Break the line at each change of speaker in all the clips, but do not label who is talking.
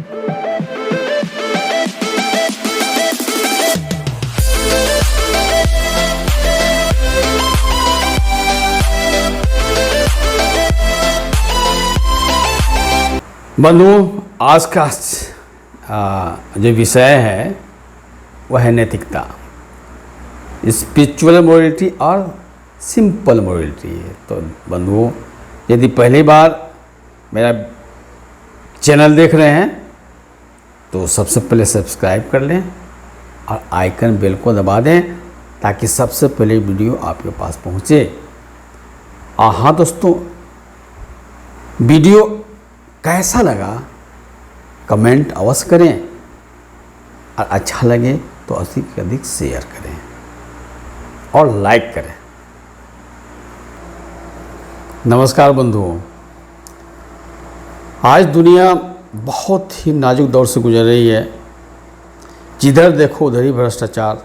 बंधुओं, आज का जो विषय है वह है नैतिकता, स्पिरिचुअल मोरालिटी और सिंपल मोरालिटी। तो बंधुओं, यदि पहली बार मेरा चैनल देख रहे हैं तो सबसे पहले सब्सक्राइब कर लें और आइकन बेल को दबा दें ताकि सबसे पहले वीडियो आपके पास पहुंचे। हाँ दोस्तों, वीडियो कैसा लगा कमेंट अवश्य करें और अच्छा लगे तो अधिक से अधिक शेयर करें और लाइक करें। नमस्कार बंधुओं, आज दुनिया बहुत ही नाजुक दौर से गुजर रही है। जिधर देखो उधर ही भ्रष्टाचार,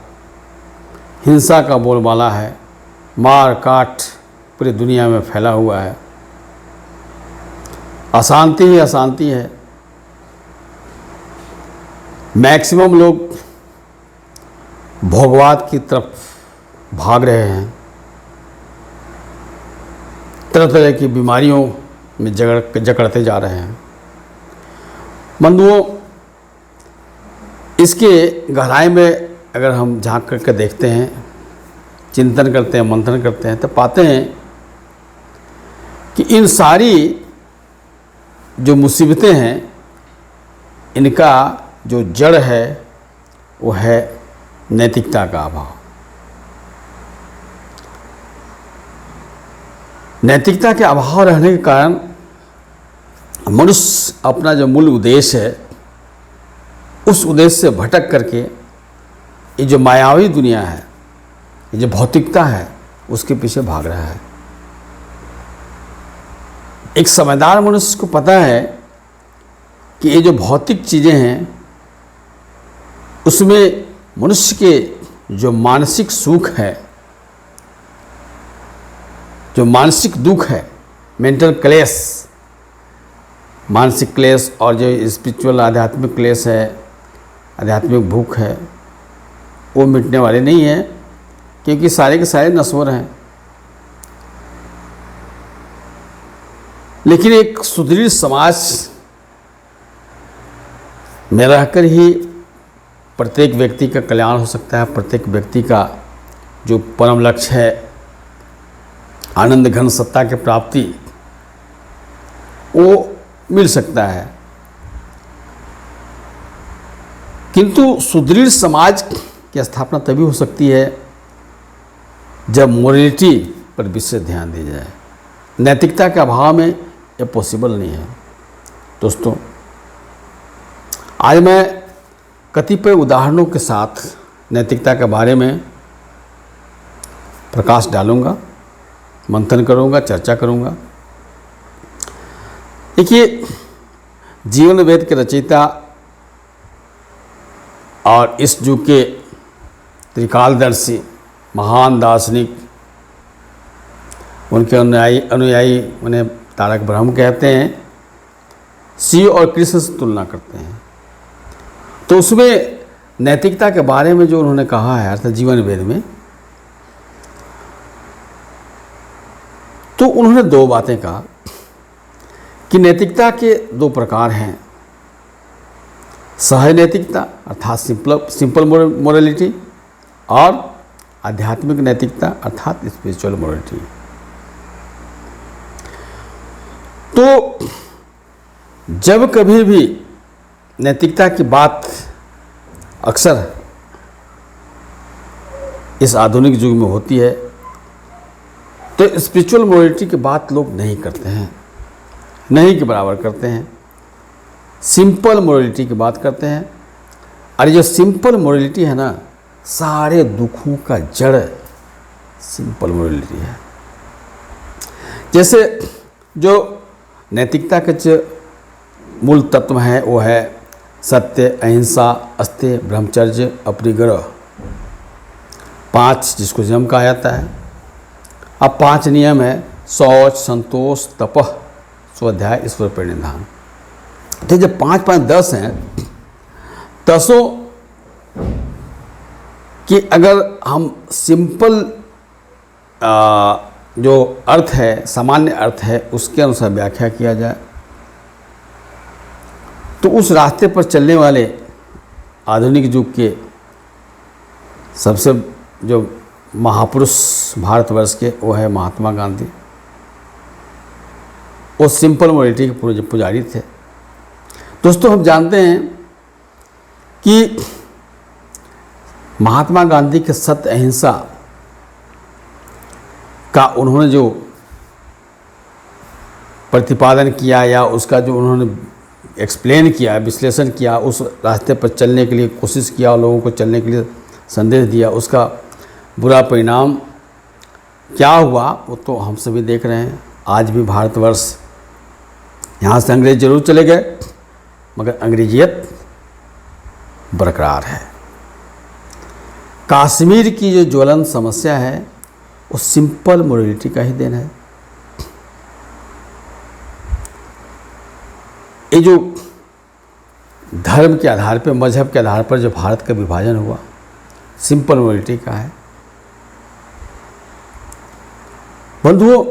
हिंसा का बोलबाला है, मार काट पूरी दुनिया में फैला हुआ है, अशांति ही अशांति है। मैक्सिमम लोग भोगवाद की तरफ भाग रहे हैं, तरह तरह की बीमारियों में जकड़ते जा रहे हैं। बंधुओं, इसके गहराई में अगर हम झांक करके देखते हैं, चिंतन करते हैं, मंथन करते हैं तो पाते हैं कि इन सारी जो मुसीबतें हैं इनका जो जड़ है वो है नैतिकता का अभाव। नैतिकता के अभाव रहने के कारण मनुष्य अपना जो मूल उद्देश्य है उस उद्देश्य से भटक करके ये जो मायावी दुनिया है, ये जो भौतिकता है, उसके पीछे भाग रहा है। एक समझदार मनुष्य को पता है कि ये जो भौतिक चीज़ें हैं उसमें मनुष्य के जो मानसिक सुख है, जो मानसिक दुख है, मेंटल क्लेश, मानसिक क्लेश और जो स्पिरिचुअल आध्यात्मिक क्लेश है, आध्यात्मिक भूख है, वो मिटने वाले नहीं है क्योंकि सारे के सारे नश्वर हैं। लेकिन एक सुदृढ़ समाज में रहकर ही प्रत्येक व्यक्ति का कल्याण हो सकता है। प्रत्येक व्यक्ति का जो परम लक्ष्य है आनंद घन सत्ता की प्राप्ति, वो मिल सकता है। किंतु सुदृढ़ समाज की स्थापना तभी हो सकती है जब मोरालिटी पर विशेष ध्यान दी जाए। नैतिकता के अभाव में ये पॉसिबल नहीं है। दोस्तों, आज मैं कतिपय उदाहरणों के साथ नैतिकता के बारे में प्रकाश डालूंगा, मंथन करूंगा, चर्चा करूंगा। देखिए, जीवन वेद के रचयिता और इस युग के त्रिकालदर्शी महान दार्शनिक, उनके अनुयायी उन्हें तारक ब्रह्म कहते हैं, शिव और कृष्ण से तुलना करते हैं। तो उसमें नैतिकता के बारे में जो उन्होंने कहा है अर्थात जीवन वेद में, तो उन्होंने दो बातें कहा कि नैतिकता के दो प्रकार हैं, सहज नैतिकता अर्थात सिंपल मोरालिटी और आध्यात्मिक नैतिकता अर्थात स्पिरिचुअल मोरालिटी। तो जब कभी भी नैतिकता की बात अक्सर इस आधुनिक युग में होती है तो स्पिरिचुअल मोरालिटी की बात लोग नहीं करते हैं, नहीं के बराबर करते हैं, सिंपल मोरालिटी की बात करते हैं। और ये सिंपल मोरालिटी है ना, सारे दुखों का जड़ सिंपल मोरालिटी है। जैसे जो नैतिकता के जो मूल तत्व है वो है सत्य, अहिंसा, अस्तेय, ब्रह्मचर्य, अपरिग्रह, 5 जिसको यम कहा जाता है। अब 5 नियम है, शौच, संतोष, तपह, स्वाध्याय, ईश्वर प्रणिधान। तो जब 5 5 10 हैं, 10 कि अगर हम सिंपल जो अर्थ है, सामान्य अर्थ है, उसके अनुसार व्याख्या किया जाए तो उस रास्ते पर चलने वाले आधुनिक युग के सबसे जो महापुरुष भारतवर्ष के, वो है महात्मा गांधी। वो सिंपल मोरालिटी के पुजारी थे। दोस्तों, हम जानते हैं कि महात्मा गांधी के सत्य अहिंसा का उन्होंने जो प्रतिपादन किया या उसका जो उन्होंने एक्सप्लेन किया, विश्लेषण किया, उस रास्ते पर चलने के लिए कोशिश किया और लोगों को चलने के लिए संदेश दिया, उसका बुरा परिणाम क्या हुआ वो तो हम सभी देख रहे हैं। आज भी भारतवर्ष, यहाँ से अंग्रेज जरूर चले गए मगर अंग्रेजियत बरकरार है। कश्मीर की जो ज्वलंत समस्या है वो सिंपल मोरालिटी का ही देन है। ये जो धर्म के आधार पर, मजहब के आधार पर जो भारत का विभाजन हुआ, सिंपल मोरालिटी का है। बंधुओं,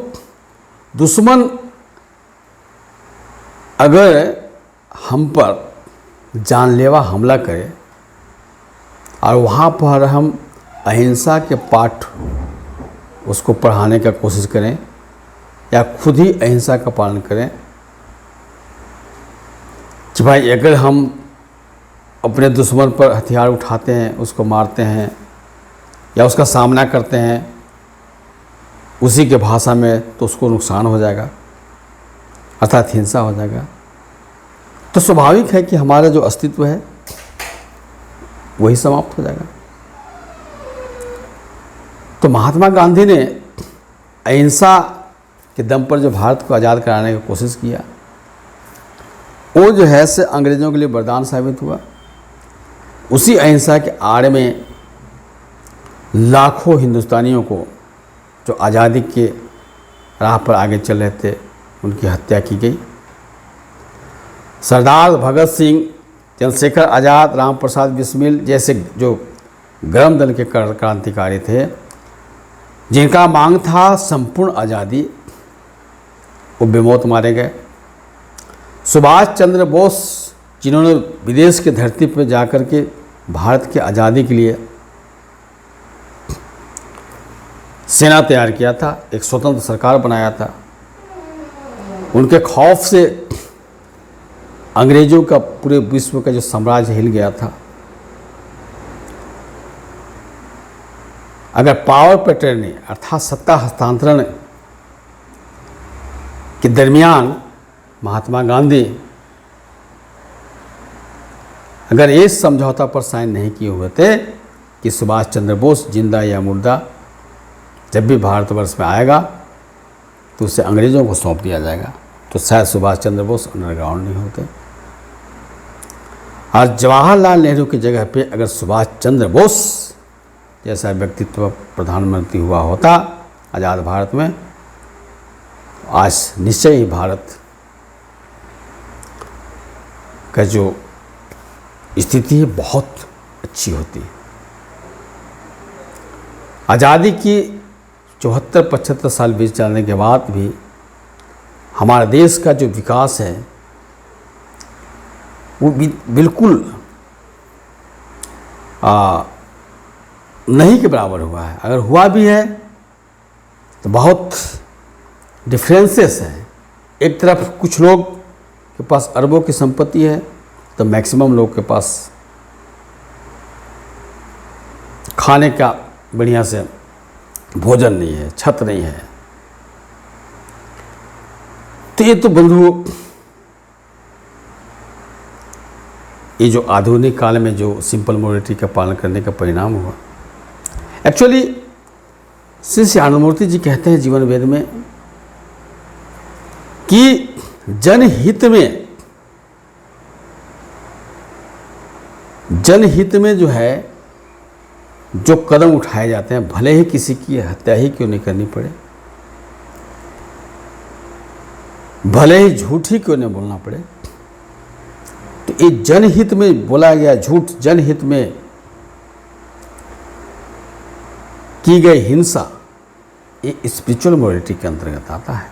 दुश्मन अगर हम पर जानलेवा हमला करे और वहाँ पर हम अहिंसा के पाठ उसको पढ़ाने का कोशिश करें या खुद ही अहिंसा का पालन करें कि भाई अगर हम अपने दुश्मन पर हथियार उठाते हैं, उसको मारते हैं या उसका सामना करते हैं उसी के भाषा में, तो उसको नुकसान हो जाएगा, अर्थात हिंसा हो जाएगा। तो स्वाभाविक है कि हमारा जो अस्तित्व है वही समाप्त हो जाएगा। तो महात्मा गांधी ने अहिंसा के दम पर जो भारत को आज़ाद कराने की कोशिश किया, वो जो है से अंग्रेज़ों के लिए वरदान साबित हुआ। उसी अहिंसा के आड़ में लाखों हिंदुस्तानियों को जो आज़ादी के राह पर आगे चल रहे थे, उनकी हत्या की गई। सरदार भगत सिंह, चंद्रशेखर आज़ाद, राम प्रसाद बिस्मिल जैसे जो गर्म दल के क्रांतिकारी थे, जिनका मांग था संपूर्ण आज़ादी, वो बेमौत मारे गए। सुभाष चंद्र बोस, जिन्होंने विदेश की धरती पर जाकर के भारत की आज़ादी के लिए सेना तैयार किया था, एक स्वतंत्र सरकार बनाया था, उनके खौफ से अंग्रेज़ों का पूरे विश्व का जो साम्राज्य हिल गया था। अगर पावर पैटर्निंग अर्थात सत्ता हस्तांतरण के दरमियान महात्मा गांधी अगर इस समझौता पर साइन नहीं किए हुए थे कि सुभाष चंद्र बोस जिंदा या मुर्दा जब भी भारतवर्ष में आएगा तो उसे अंग्रेज़ों को सौंप दिया जाएगा, तो शायद सुभाष चंद्र बोस अंडरग्राउंड नहीं होते। और जवाहरलाल नेहरू की जगह पे अगर सुभाष चंद्र बोस जैसा व्यक्तित्व प्रधानमंत्री हुआ होता आज़ाद भारत में, आज निश्चय ही भारत का जो स्थिति है बहुत अच्छी होती। आज़ादी की 74-75 साल बीत जाने के बाद भी हमारे देश का जो विकास है वो बिल्कुल नहीं के बराबर हुआ है। अगर हुआ भी है तो बहुत डिफरेंसेस हैं। एक तरफ कुछ लोग के पास अरबों की संपत्ति है तो मैक्सिमम लोग के पास खाने का बढ़िया से भोजन नहीं है, छत नहीं है। तो ये तो बंधुओं, ये जो आधुनिक काल में जो सिंपल मोरालिटी का पालन करने का परिणाम हुआ। एक्चुअली श्री श्याममूर्ति जी कहते हैं जीवन वेद में कि जनहित में जो है जो कदम उठाए जाते हैं, भले ही किसी की हत्या ही क्यों नहीं करनी पड़े, भले ही झूठ ही क्यों नहीं बोलना पड़े, ये जनहित में बोला गया झूठ, जनहित में की गई हिंसा, ये स्पिरिचुअल मोरालिटी के अंतर्गत आता है।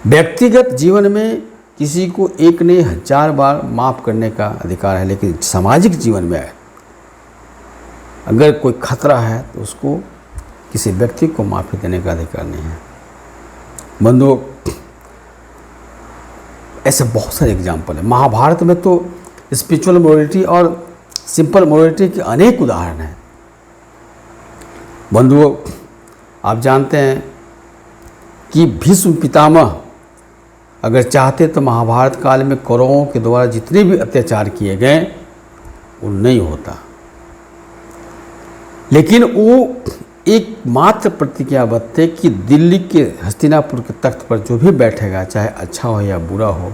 व्यक्तिगत जीवन में किसी को एक ने 1000 बार माफ करने का अधिकार है, लेकिन सामाजिक जीवन में अगर कोई खतरा है तो उसको किसी व्यक्ति को माफ़ी देने का अधिकार नहीं है। बंधुओं, ऐसे बहुत सारे एग्जाम्पल हैं। महाभारत में तो स्पिरिचुअल मोरालिटी और सिंपल मोरालिटी के अनेक उदाहरण हैं। बंधुओं, आप जानते हैं कि भीष्म पितामह अगर चाहते तो महाभारत काल में कौरवों के द्वारा जितने भी अत्याचार किए गए वो नहीं होता, लेकिन वो एकमात्र प्रतिज्ञाबद्ध थे कि दिल्ली के हस्तिनापुर के तख्त पर जो भी बैठेगा, चाहे अच्छा हो या बुरा हो,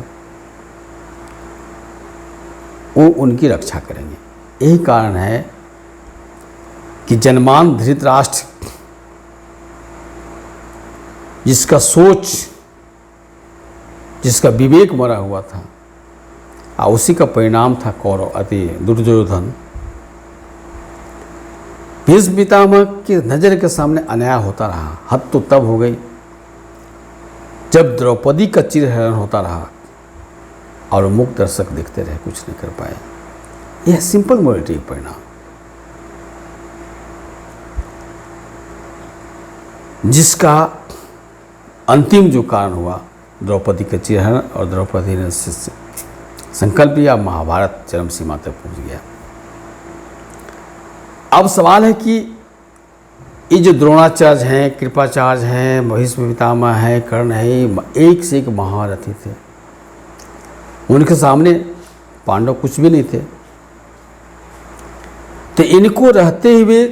वो उनकी रक्षा करेंगे। यही कारण है कि जनमान धृतराष्ट्र, जिसका सोच, जिसका विवेक मरा हुआ था, और उसी का परिणाम था कौरव अति दुर्योधन, भीष्म पितामह की नज़र के सामने अन्याय होता रहा। हद तो तब हो गई जब द्रौपदी का चिरहरण होता रहा और मूक दर्शक देखते रहे, कुछ नहीं कर पाए। यह सिंपल मोरालिटी का परिणाम, जिसका अंतिम जो कारण हुआ द्रौपदी का चिरहरण, और द्रौपदी ने संकल्प लिया, महाभारत चरम सीमा तक पहुंच गया। अब सवाल है कि ये जो द्रोणाचार्य हैं, कृपाचार्य हैं, भीष्म पितामह हैं, कर्ण है, एक से एक महारथी थे। उनके सामने पांडव कुछ भी नहीं थे। तो इनको रहते हुए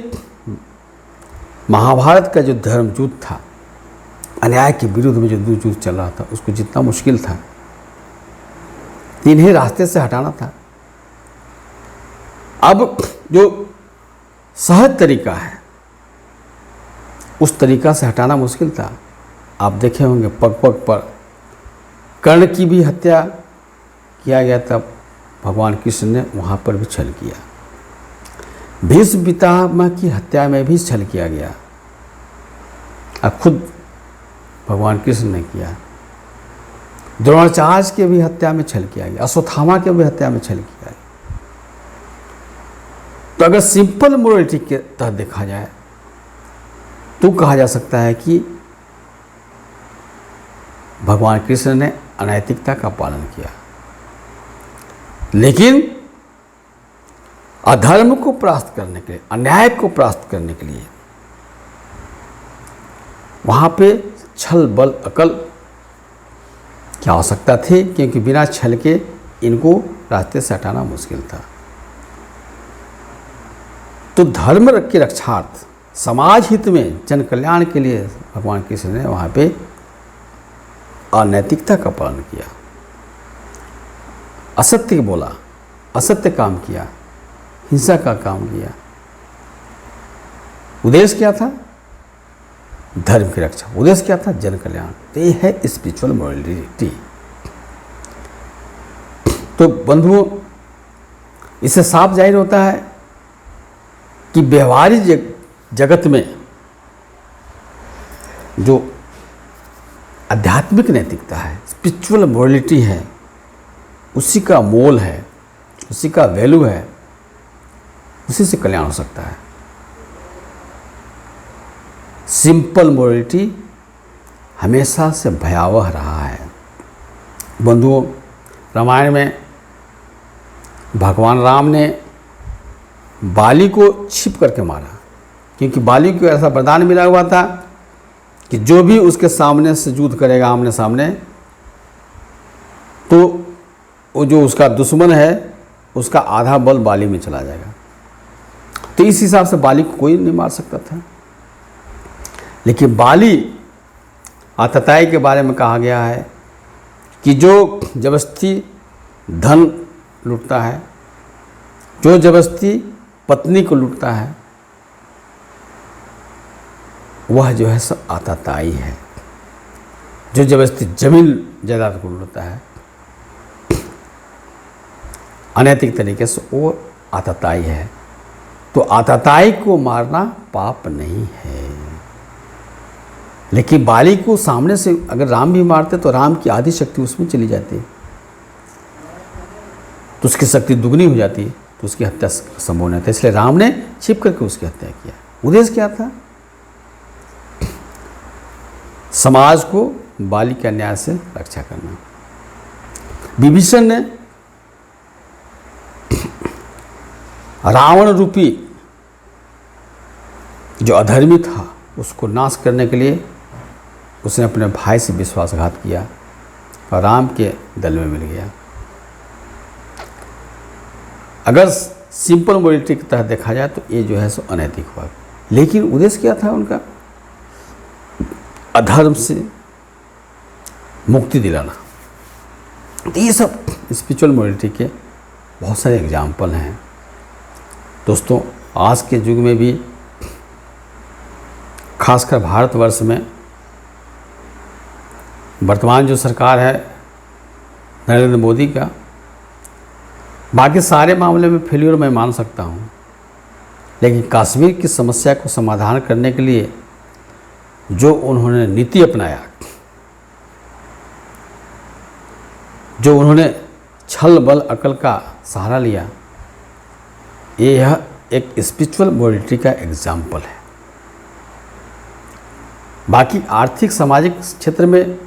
महाभारत का जो धर्मयुद्ध था, अन्याय के विरुद्ध में जो युद्ध चल रहा था, उसको जितना मुश्किल था, इन्हें रास्ते से हटाना था। अब जो सहज तरीका है, उस तरीका से हटाना मुश्किल था। आप देखे होंगे पग पग पर कर्ण की भी हत्या किया गया था, भगवान कृष्ण ने वहाँ पर भी छल किया। भीष्म पितामह की हत्या में भी छल किया गया, और खुद भगवान कृष्ण ने किया। द्रोणाचार्य की भी हत्या में छल किया गया, अश्वत्थामा की भी हत्या में छल किया गया। तो अगर सिंपल मोरालिटी के तहत देखा जाए तो कहा जा सकता है कि भगवान कृष्ण ने अनैतिकता का पालन किया, लेकिन अधर्म को परास्त करने के लिए, अन्याय को परास्त करने के लिए वहाँ पे छल बल अकल की आवश्यकता थी, क्योंकि बिना छल के इनको रास्ते से हटाना मुश्किल था। तो धर्म के रक्षार्थ, समाज हित में, जन कल्याण के लिए भगवान कृष्ण ने वहाँ पे अनैतिकता का पालन किया, असत्य बोला, असत्य काम किया, हिंसा का काम किया। उद्देश्य क्या था? धर्म की रक्षा। उद्देश्य क्या था? जन कल्याण। तो ये है स्पिरिचुअल मोरालिटी। तो बंधुओं, इससे साफ जाहिर होता है कि व्यवहारिक जगत में जो आध्यात्मिक नैतिकता है, स्पिरिचुअल मोरालिटी है, उसी का मोल है, उसी का वैल्यू है, उसी से कल्याण हो सकता है। सिंपल मोरालिटी हमेशा से भयावह रहा है। बंधुओं, रामायण में भगवान राम ने बाली को छिप करके मारा, क्योंकि बाली को ऐसा वरदान मिला हुआ था कि जो भी उसके सामने से युद्ध करेगा आमने सामने, तो वो जो उसका दुश्मन है उसका आधा बल बाली में चला जाएगा। तो इस हिसाब से बाली को कोई नहीं मार सकता था। लेकिन बाली आतताई के बारे में कहा गया है कि जो जबरदस्ती धन लूटता है, जो जबरदस्ती पत्नी को लूटता है, वह जो है सब आतताई है। जो जबरदस्ती जमीन जायदाद को लूटता है अनैतिक तरीके से, वो आतताई है। तो आतताई को मारना पाप नहीं है। लेकिन बाली को सामने से अगर राम भी मारते तो राम की आधी शक्ति उसमें चली जाती, तो उसकी शक्ति दुगनी हो जाती, तो उसकी हत्या संभव नहीं था। इसलिए राम ने छिप करके उसकी हत्या किया। उद्देश्य क्या था? समाज को बाली के अन्याय से रक्षा करना। विभीषण ने रावण रूपी जो अधर्मी था उसको नाश करने के लिए उसने अपने भाई से विश्वासघात किया और राम के दल में मिल गया। अगर सिंपल मोरालिटी की तरह देखा जाए तो ये जो है सो अनैतिक हुआ। लेकिन उद्देश्य क्या था उनका? अधर्म से मुक्ति दिलाना। तो ये सब स्पिरिचुअल मोरालिटी के बहुत सारे एग्जाम्पल हैं। दोस्तों, आज के युग में भी खासकर भारतवर्ष में वर्तमान जो सरकार है नरेंद्र मोदी का, बाकी सारे मामले में फेल्योर मैं मान सकता हूँ, लेकिन कश्मीर की समस्या को समाधान करने के लिए जो उन्होंने नीति अपनाया, जो उन्होंने छल बल अकल का सहारा लिया, यह एक स्पिरिचुअल मोरालिटी का एग्जाम्पल है। बाकी आर्थिक सामाजिक क्षेत्र में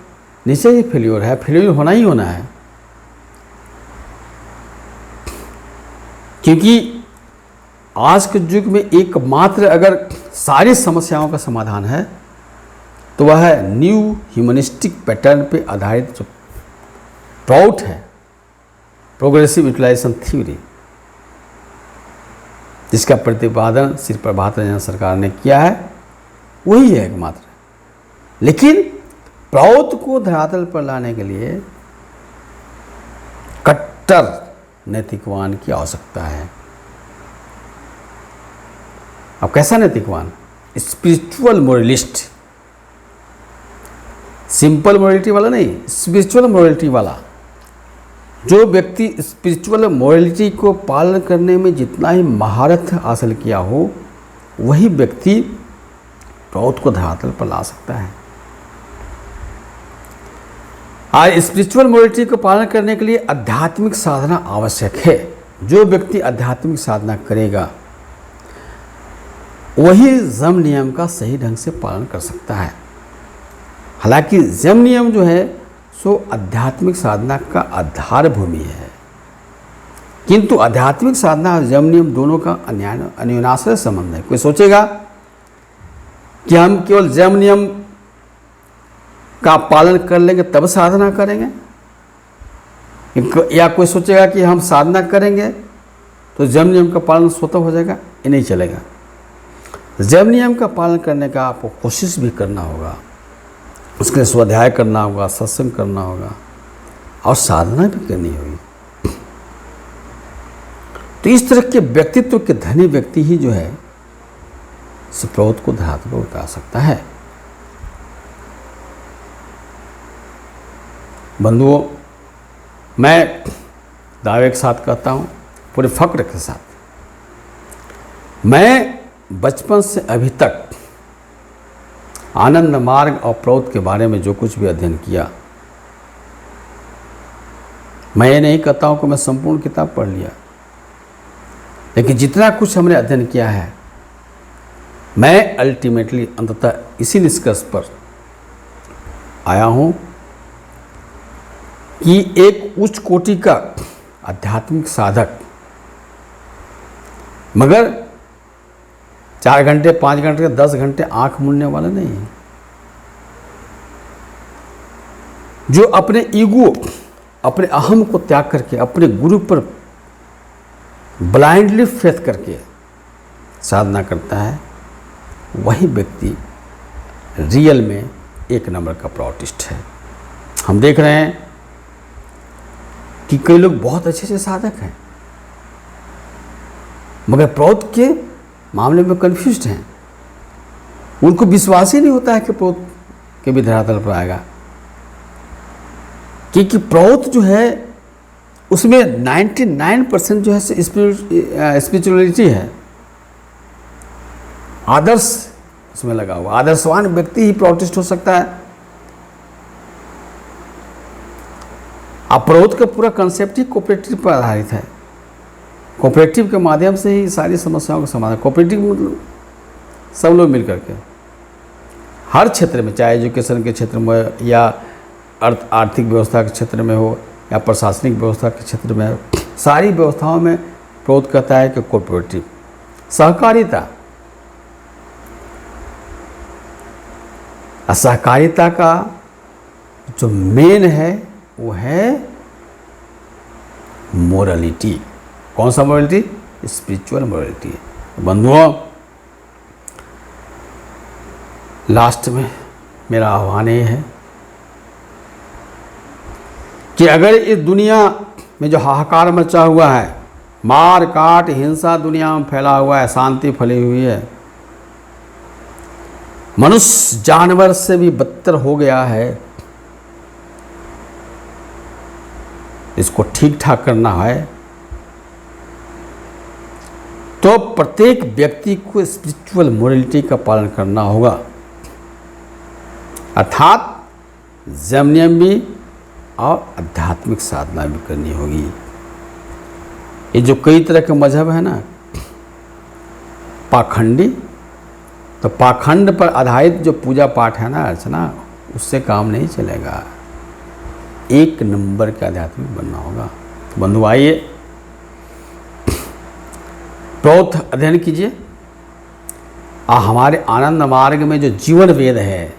निश्चय ही फेल्योर है, फेल्योर होना ही होना है, क्योंकि आज के युग में एकमात्र अगर सारी समस्याओं का समाधान है तो वह है न्यू ह्यूमनिस्टिक पैटर्न पे आधारित जो प्रोट है, प्रोग्रेसिव यूटिलाइजेशन थ्योरी, जिसका प्रतिपादन श्री प्रभात रंजन सरकार ने किया है, वही है एकमात्र। लेकिन प्रौत को धरातल पर लाने के लिए कट्टर नैतिकवान की आवश्यकता है। अब कैसा नैतिकवान? स्पिरिचुअल मोरलिस्ट, सिंपल मोरालिटी वाला नहीं, स्पिरिचुअल मोरालिटी वाला। जो व्यक्ति स्पिरिचुअल मोरालिटी को पालन करने में जितना ही महारत हासिल किया हो, वही व्यक्ति प्रौत को धरातल पर ला सकता है। आज स्पिरिचुअल मोरालिटी को पालन करने के लिए आध्यात्मिक साधना आवश्यक है। जो व्यक्ति आध्यात्मिक साधना करेगा वही यम नियम का सही ढंग से पालन कर सकता है। हालांकि यम नियम जो है सो आध्यात्मिक साधना का आधार भूमि है, किंतु आध्यात्मिक साधना और यम नियम दोनों का अन्योन्याश्रय संबंध है। कोई सोचेगा कि हम केवल यम नियम का पालन कर लेंगे तब साधना करेंगे, या कोई सोचेगा कि हम साधना करेंगे तो यम नियम का पालन स्वतः हो जाएगा, ये नहीं चलेगा। यम नियम का पालन करने का आपको कोशिश भी करना होगा, उसके लिए स्वाध्याय करना होगा, सत्संग करना होगा और साधना भी करनी होगी। तो इस तरह के व्यक्तित्व के धनी व्यक्ति ही जो है प्रौत को धरातल पर उतार सकता है। बंधुओं, मैं दावे के साथ कहता हूँ, पूरे फक्र के साथ, मैं बचपन से अभी तक आनंद मार्ग और प्रौत के बारे में जो कुछ भी अध्ययन किया, मैं ये नहीं कहता हूँ कि मैं संपूर्ण किताब पढ़ लिया, लेकिन जितना कुछ हमने अध्ययन किया है, मैं अल्टीमेटली अंततः इसी निष्कर्ष पर आया हूँ कि एक उच्च कोटि का आध्यात्मिक साधक, मगर 4 घंटे 5 घंटे 10 घंटे आंख मूंदने वाला नहीं है, जो अपने ईगो, अपने अहम को त्याग करके अपने गुरु पर ब्लाइंडली फेथ करके साधना करता है, वही व्यक्ति रियल में एक नंबर का प्रौटिस्ट है। हम देख रहे हैं कि कई लोग बहुत अच्छे से साधक हैं, मगर प्रौत के मामले में कन्फ्यूज्ड हैं। उनको विश्वास ही नहीं होता है कि प्रौत के भी धरातल पर आएगा, क्योंकि प्रौत जो है उसमें 99% जो है स्पिरिचुअलिटी है, आदर्श उसमें लगा हुआ। आदर्शवान व्यक्ति ही प्रोटेस्ट हो सकता है। अप्रोच का पूरा कंसेप्ट ही कोऑपरेटिव पर आधारित है। कोऑपरेटिव के माध्यम से ही सारी समस्याओं का समाधान। कोऑपरेटिव मतलब सब लोग मिल करके हर क्षेत्र में, चाहे एजुकेशन के क्षेत्र में या आर्थिक व्यवस्था के क्षेत्र में हो या प्रशासनिक व्यवस्था के क्षेत्र में हो, सारी व्यवस्थाओं में प्रोत कहता है कि कोऑपरेटिव सहकारिता। सहकारिता का जो मेन है वो है मोरालिटी। कौन सा मोरालिटी? Spiritual morality. बंधुओं, लास्ट में मेरा आह्वान ये है कि अगर इस दुनिया में जो हाहाकार मचा हुआ है, मार काट हिंसा दुनिया में फैला हुआ है, शांति फैली हुई है, मनुष्य जानवर से भी बदतर हो गया है, इसको ठीक ठाक करना है तो प्रत्येक व्यक्ति को स्पिरिचुअल मोरालिटी का पालन करना होगा, अर्थात जमनियम भी और आध्यात्मिक साधना भी करनी होगी। ये जो कई तरह के मजहब है ना, पाखंडी, तो पाखंड पर आधारित जो पूजा पाठ है ना, अर्चना, उससे काम नहीं चलेगा। एक नंबर का आध्यात्मिक बनना होगा। तो बंधु आइए, प्रोत अध्ययन कीजिए। हमारे आनंद मार्ग में जो जीवन वेद है,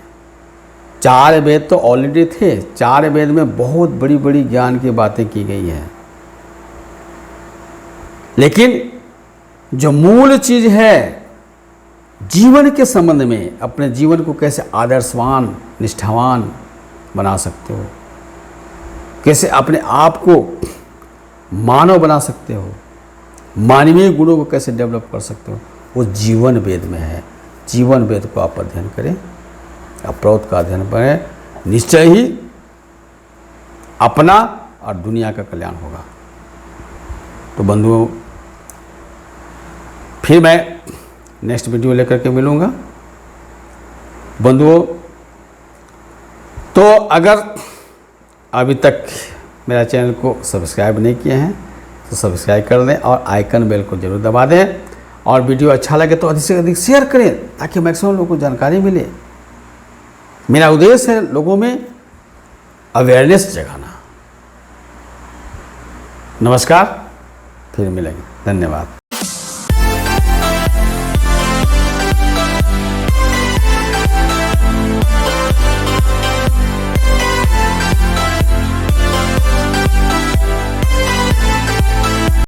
4 वेद तो ऑलरेडी थे, 4 वेद में बहुत बड़ी बड़ी ज्ञान की बातें की गई हैं, लेकिन जो मूल चीज है जीवन के संबंध में, अपने जीवन को कैसे आदर्शवान निष्ठावान बना सकते हो, कैसे अपने आप को मानव बना सकते हो, मानवीय गुणों को कैसे डेवलप कर सकते हो, वो जीवन वेद में है। जीवन वेद को आप अध्ययन करें, प्रोत का अध्ययन करें, निश्चय ही अपना और दुनिया का कल्याण होगा। तो बंधुओं, फिर मैं नेक्स्ट वीडियो लेकर के मिलूँगा। बंधुओं, तो अगर अभी तक मेरा चैनल को सब्सक्राइब नहीं किए हैं तो सब्सक्राइब कर दें और आइकन बेल को जरूर दबा दें, और वीडियो अच्छा लगे तो अधिक से अधिक शेयर करें ताकि मैक्सिमम लोगों को जानकारी मिले। मेरा उद्देश्य है लोगों में अवेयरनेस जगाना। नमस्कार, फिर मिलेंगे। धन्यवाद।